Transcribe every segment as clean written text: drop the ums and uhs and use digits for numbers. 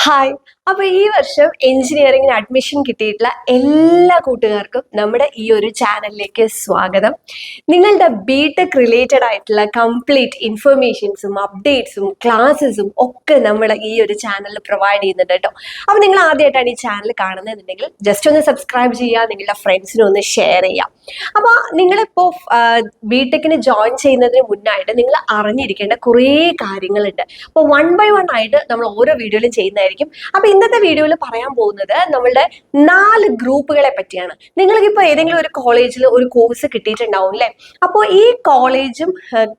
Hi. അപ്പൊ ഈ വർഷം എഞ്ചിനീയറിംഗിന് അഡ്മിഷൻ കിട്ടിയിട്ടുള്ള എല്ലാ കൂട്ടുകാർക്കും നമ്മുടെ ഈ ഒരു ചാനലിലേക്ക് സ്വാഗതം. നിങ്ങളുടെ ബിടെക് റിലേറ്റഡ് ആയിട്ടുള്ള കംപ്ലീറ്റ് ഇൻഫർമേഷൻസും അപ്ഡേറ്റ്സും ക്ലാസ്സസും ഒക്കെ നമ്മൾ ഈ ഒരു ചാനലിൽ പ്രൊവൈഡ് ചെയ്യുന്നുണ്ട് കേട്ടോ. അപ്പൊ നിങ്ങൾ ആദ്യമായിട്ടാണ് ഈ ചാനൽ കാണുന്നതെന്നുണ്ടെങ്കിൽ ജസ്റ്റ് ഒന്ന് സബ്സ്ക്രൈബ് ചെയ്യുക, നിങ്ങളുടെ ഫ്രണ്ട്സിനും ഒന്ന് ഷെയർ ചെയ്യാം. അപ്പൊ നിങ്ങളിപ്പോ ബിടെക്കിന് ജോയിൻ ചെയ്യുന്നതിന് മുന്നായിട്ട് നിങ്ങൾ അറിഞ്ഞിരിക്കേണ്ട കുറേ കാര്യങ്ങളുണ്ട്. അപ്പോൾ വൺ ബൈ വൺ ആയിട്ട് നമ്മൾ ഓരോ വീഡിയോയിലും ചെയ്യുന്നതായിരിക്കും. അപ്പൊ ഇന്നത്തെ വീഡിയോയിൽ പറയാൻ പോകുന്നത് നമ്മളുടെ 4 ഗ്രൂപ്പുകളെ പറ്റിയാണ്. നിങ്ങൾക്കിപ്പോ ഏതെങ്കിലും ഒരു കോളേജിൽ ഒരു കോഴ്സ് കിട്ടിയിട്ടുണ്ടാവും അല്ലെ? അപ്പോൾ ഈ കോളേജും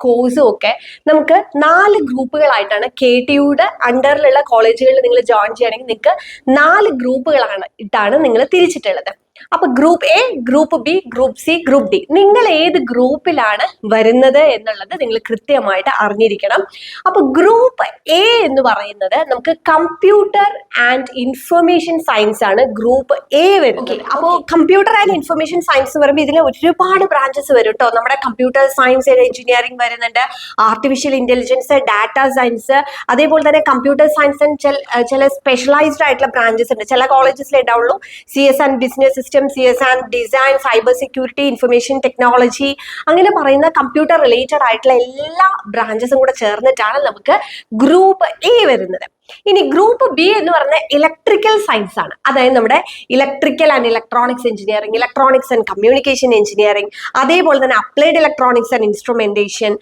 കോഴ്സും ഒക്കെ നമുക്ക് 4 ഗ്രൂപ്പുകളായിട്ടാണ് KTUയുടെ അണ്ടറിലുള്ള കോളേജുകളിൽ നിങ്ങൾ ജോയിൻ ചെയ്യുകയാണെങ്കിൽ നിങ്ങൾക്ക് 4 ഗ്രൂപ്പുകളാണ് ഇട്ടാണ് നിങ്ങൾ തിരിച്ചിട്ടുള്ളത്. അപ്പൊ group A, group B, group C, group D, നിങ്ങൾ ഏത് ഗ്രൂപ്പിലാണ് വരുന്നത് എന്നുള്ളത് നിങ്ങൾ കൃത്യമായിട്ട് അറിഞ്ഞിരിക്കണം. അപ്പൊ ഗ്രൂപ്പ് എ എന്ന് പറയുന്നത് നമുക്ക് കമ്പ്യൂട്ടർ ആൻഡ് ഇൻഫർമേഷൻ സയൻസ് ആണ് ഗ്രൂപ്പ് എ വരുന്നത്. അപ്പോൾ കമ്പ്യൂട്ടർ ആൻഡ് ഇൻഫർമേഷൻ സയൻസ് എന്ന് പറയുമ്പോൾ ഇതിൽ ഒരുപാട് ബ്രാഞ്ചസ് വരും കേട്ടോ. നമ്മുടെ കമ്പ്യൂട്ടർ സയൻസ് എഞ്ചിനീയറിംഗ് വരുന്നുണ്ട്, ആർട്ടിഫിഷ്യൽ ഇന്റലിജൻസ്, ഡാറ്റ സയൻസ്, അതേപോലെ തന്നെ കമ്പ്യൂട്ടർ സയൻസ് ചില സ്പെഷ്യലൈസ്ഡ് ആയിട്ടുള്ള ബ്രാഞ്ചസ് ഉണ്ട്. ചില കോളേജസിൽ ഉണ്ടാവുള്ളൂ. CS and business system, CS and design, cyber security, information technology, അങ്ങനെ പറയുന്ന കമ്പ്യൂട്ടർ റിലേറ്റഡ് ആയിട്ടുള്ള എല്ലാ ബ്രാഞ്ചസും കൂടെ ചേർന്നിട്ടാണ് നമുക്ക് ഗ്രൂപ്പ് എ വരുന്നത്. ഇനി ഗ്രൂപ്പ് ബി എന്ന് പറഞ്ഞ ഇലക്ട്രിക്കൽ സയൻസ് ആണ്. അതായത് നമ്മുടെ electrical and electronics engineering, electronics and communication engineering, അതേപോലെ തന്നെ applied electronics and instrumentation,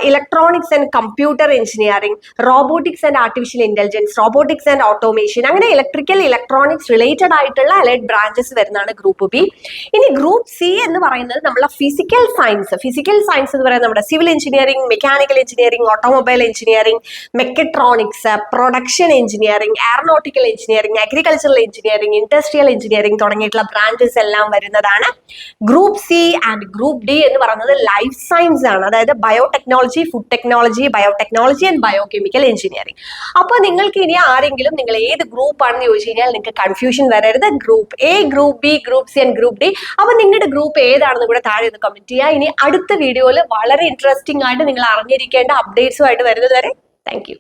electronics and computer engineering, robotics and artificial intelligence, robotics and automation, അങ്ങനെ ഇലക്ട്രിക്കൽ ഇലക്ട്രോണിക്സ് റിലേറ്റഡ് ആയിട്ടുള്ള അലൈഡ് ബ്രാഞ്ചസ് വരുന്നതാണ് ഗ്രൂപ്പ് ബി. ഇനി group C എന്ന് പറയുന്നത് നമ്മളെ physical science എന്ന് പറയുന്നത് നമ്മുടെ civil engineering, mechanical engineering, automobile engineering, mechatronics, production engineering, aeronautical engineering, agricultural engineering, industrial engineering തുടങ്ങിയിട്ടുള്ള ബ്രാഞ്ചസ് എല്ലാം വരുന്നതാണ് group C. And group D എന്ന് പറയുന്നത് ലൈഫ് സയൻസ് ആണ്. അതായത് biotechnology, food technology, biotechnology and biochemical engineering. അപ്പൊ നിങ്ങൾക്ക് ഇനി ആരെങ്കിലും നിങ്ങൾ ഏത് ഗ്രൂപ്പ് ആണെന്ന് ചോദിച്ചു കഴിഞ്ഞാൽ നിങ്ങൾക്ക് കൺഫ്യൂഷൻ വരരുത്. Group A, group B, group C and group D. അപ്പൊ നിങ്ങളുടെ ഗ്രൂപ്പ് ഏതാണെന്ന് കൂടെ താഴെ ഒന്ന് കമന്റ് ചെയ്യുക. ഇനി അടുത്ത വീഡിയോയിൽ വളരെ ഇൻട്രസ്റ്റിംഗ് ആയിട്ട് നിങ്ങൾ അറിഞ്ഞിരിക്കേണ്ട അപ്ഡേറ്റ്സുമായിട്ട് വരുന്നത് വരെ താങ്ക് യു.